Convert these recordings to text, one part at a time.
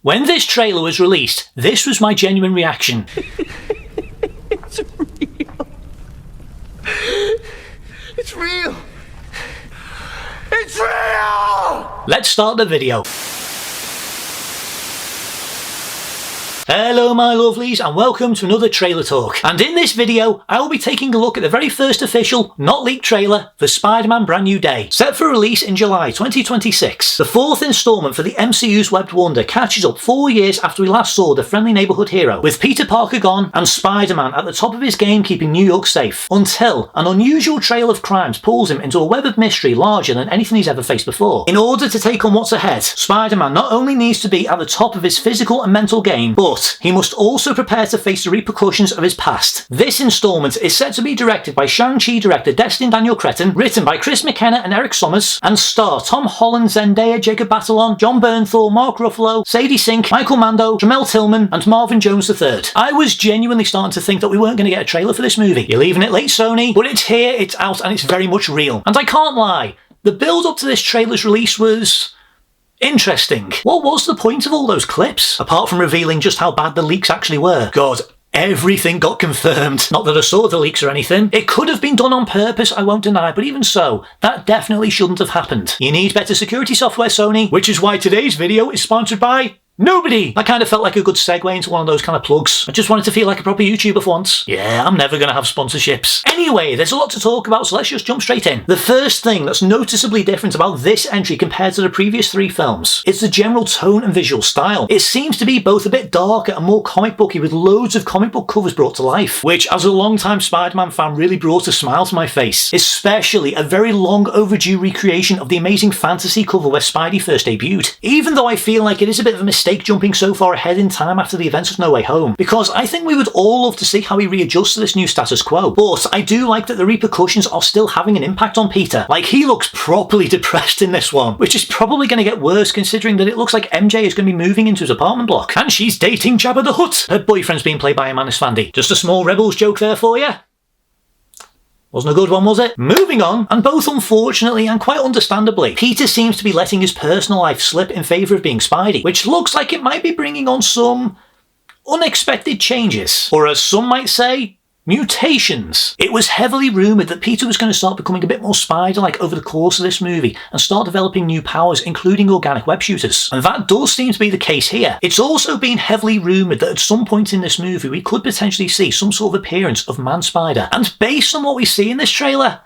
When this trailer was released, this was my genuine reaction. It's real. It's real. It's real! Let's start the video. Hello my lovelies and welcome to another trailer talk. And in this video, I will be taking a look at the very first official, not leaked trailer for Spider-Man Brand New Day. Set for release in July 2026. The fourth installment for the MCU's Webbed Wonder catches up 4 years after we last saw the friendly neighborhood hero, with Peter Parker gone and Spider-Man at the top of his game keeping New York safe, until an unusual trail of crimes pulls him into a web of mystery larger than anything he's ever faced before. In order to take on what's ahead, Spider-Man not only needs to be at the top of his physical and mental game, but he must also prepare to face the repercussions of his past. This installment is set to be directed by Shang-Chi director Destin Daniel Cretton, written by Chris McKenna and Eric Sommers, and star Tom Holland, Zendaya, Jacob Batalon, John Bernthal, Mark Ruffalo, Sadie Sink, Michael Mando, Jamel Tillman, and Marvin Jones III. I was genuinely starting to think that we weren't going to get a trailer for this movie. You're leaving it late, Sony, but it's here, it's out, and it's very much real. And I can't lie, the build-up to this trailer's release was interesting. What was the point of all those clips? Apart from revealing just how bad the leaks actually were. God, everything got confirmed. Not that I saw the leaks or anything. It could have been done on purpose, I won't deny, but even so, that definitely shouldn't have happened. You need better security software, Sony, which is why today's video is sponsored by nobody! That kind of felt like a good segue into one of those kind of plugs. I just wanted to feel like a proper YouTuber for once. Yeah, I'm never going to have sponsorships. Anyway, there's a lot to talk about, so let's just jump straight in. The first thing that's noticeably different about this entry compared to the previous 3 films is the general tone and visual style. It seems to be both a bit darker and more comic booky, with loads of comic book covers brought to life, which as a long-time Spider-Man fan really brought a smile to my face. Especially a very long overdue recreation of the Amazing Fantasy cover where Spidey first debuted. Even though I feel like it is a bit of a mistake jumping so far ahead in time after the events of No Way Home, because I think we would all love to see how he readjusts to this new status quo. But I do like that the repercussions are still having an impact on Peter. Like, he looks properly depressed in this one, which is probably going to get worse considering that it looks like MJ is going to be moving into his apartment block, and she's dating Jabba the Hutt. Her boyfriend's being played by Amanda's Fandy. Just a small Rebels joke there for you. Wasn't a good one, was it? Moving on, and both unfortunately and quite understandably, Peter seems to be letting his personal life slip in favour of being Spidey, which looks like it might be bringing on some unexpected changes. Or as some might say, mutations. It was heavily rumoured that Peter was going to start becoming a bit more Spider-like over the course of this movie and start developing new powers, including organic web shooters. And that does seem to be the case here. It's also been heavily rumoured that at some point in this movie we could potentially see some sort of appearance of Man-Spider. And based on what we see in this trailer,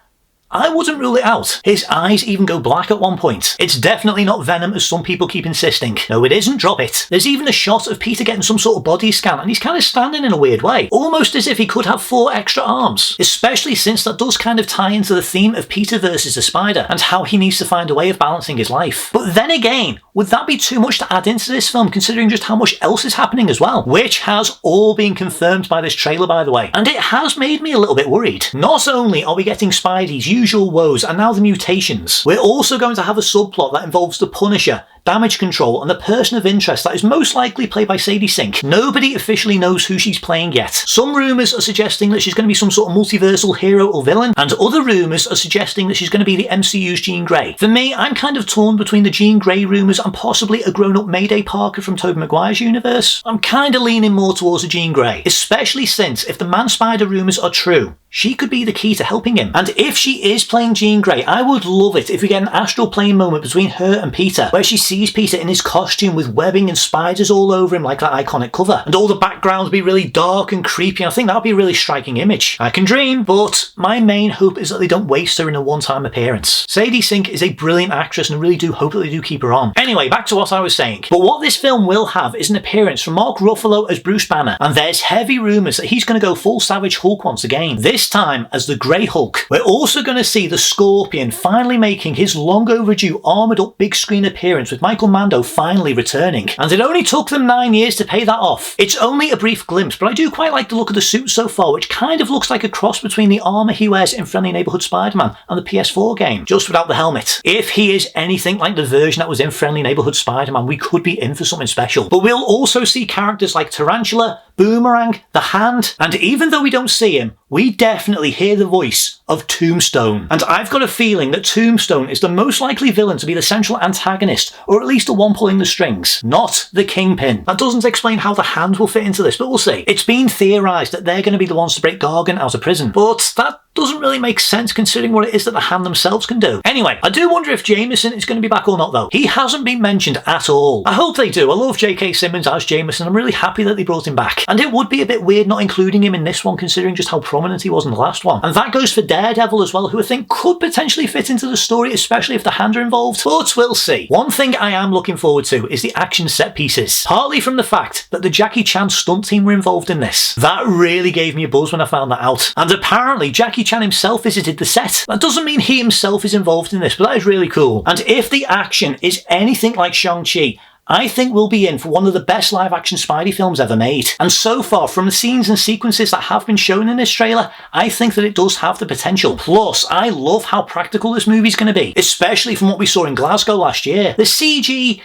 I wouldn't rule it out. His eyes even go black at one point. It's definitely not Venom as some people keep insisting. No, it isn't, drop it. There's even a shot of Peter getting some sort of body scan and he's kind of standing in a weird way, almost as if he could have 4 extra arms. Especially since that does kind of tie into the theme of Peter versus the Spider and how he needs to find a way of balancing his life. But then again, would that be too much to add into this film considering just how much else is happening as well? Which has all been confirmed by this trailer, by the way. And it has made me a little bit worried. Not only are we getting Spidey's usual woes and now the mutations, we're also going to have a subplot that involves the Punisher, Damage Control, and the person of interest that is most likely played by Sadie Sink. Nobody officially knows who she's playing yet. Some rumours are suggesting that she's going to be some sort of multiversal hero or villain, and other rumours are suggesting that she's going to be the MCU's Jean Grey. For me, I'm kind of torn between the Jean Grey rumours and possibly a grown-up Mayday Parker from Tobey Maguire's universe. I'm kind of leaning more towards a Jean Grey, especially since if the Man-Spider rumours are true, she could be the key to helping him. And if she is playing Jean Grey, I would love it if we get an astral plane moment between her and Peter, where she sees Peter in his costume with webbing and spiders all over him like that iconic cover, and all the backgrounds be really dark and creepy, and I think that would be a really striking image. I can dream, but my main hope is that they don't waste her in a one-time appearance. Sadie Sink is a brilliant actress and I really do hope that they do keep her on. Anyway, back to what I was saying. But what this film will have is an appearance from Mark Ruffalo as Bruce Banner, and there's heavy rumours that he's going to go full Savage Hulk once again, this time as the Grey Hulk. We're also going to see the Scorpion finally making his long overdue armoured up big screen appearance, with Michael Mando finally returning. And it only took them 9 years to pay that off. It's only a brief glimpse, but I do quite like the look of the suit so far, which kind of looks like a cross between the armour he wears in Friendly Neighborhood Spider-Man and the PS4 game, just without the helmet. If he is anything like the version that was in Friendly Neighborhood Spider-Man, we could be in for something special. But we'll also see characters like Tarantula, Boomerang, the Hand, and even though we don't see him, we definitely hear the voice of Tombstone. And I've got a feeling that Tombstone is the most likely villain to be the central antagonist, or at least the one pulling the strings, not the Kingpin. That doesn't explain how the Hand will fit into this, but we'll see. It's been theorised that they're going to be the ones to break Gargan out of prison, but that doesn't really make sense considering what it is that the Hand themselves can do. Anyway, I do wonder if Jameson is going to be back or not though. He hasn't been mentioned at all. I hope they do. I love J.K. Simmons as Jameson. I'm really happy that they brought him back. And it would be a bit weird not including him in this one considering just how prominent he was in the last one. And that goes for Daredevil as well, who I think could potentially fit into the story, especially if the Hand are involved. But we'll see. One thing I am looking forward to is the action set pieces. Partly from the fact that the Jackie Chan stunt team were involved in this. That really gave me a buzz when I found that out. And apparently Jackie Chan himself visited the set. That doesn't mean he himself is involved in this, but that is really cool. And if the action is anything like Shang-Chi, I think we'll be in for one of the best live-action Spidey films ever made. And so far, from the scenes and sequences that have been shown in this trailer, I think that it does have the potential. Plus, I love how practical this movie's going to be, especially from what we saw in Glasgow last year. The CG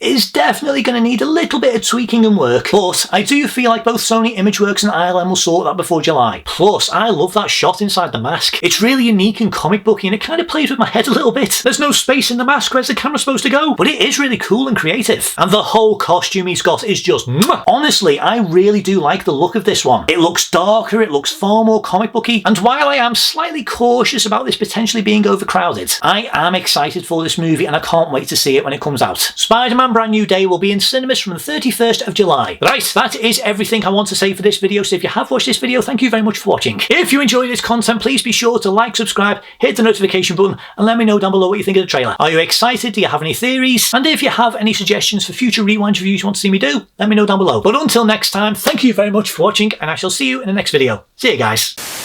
is definitely going to need a little bit of tweaking and work, but I do feel like both Sony Imageworks and ILM will sort that before July. Plus, I love that shot inside the mask. It's really unique and comic booky and it kind of plays with my head a little bit. There's no space in the mask, where's the camera supposed to go? But it is really cool and creative. And the whole costume he's got is just mwah! Honestly, I really do like the look of this one. It looks darker, it looks far more comic booky, and while I am slightly cautious about this potentially being overcrowded, I am excited for this movie and I can't wait to see it when it comes out. Spider-Man Brand New Day will be in cinemas from the 31st of July. Right, that is everything I want to say for this video, so if you have watched this video, thank you very much for watching. If you enjoy this content, please be sure to like, subscribe, hit the notification button, and let me know down below what you think of the trailer. Are you excited? Do you have any theories? And if you have any suggestions for future Rewind reviews you want to see me do, let me know down below. But until next time, thank you very much for watching, and I shall see you in the next video. See you guys.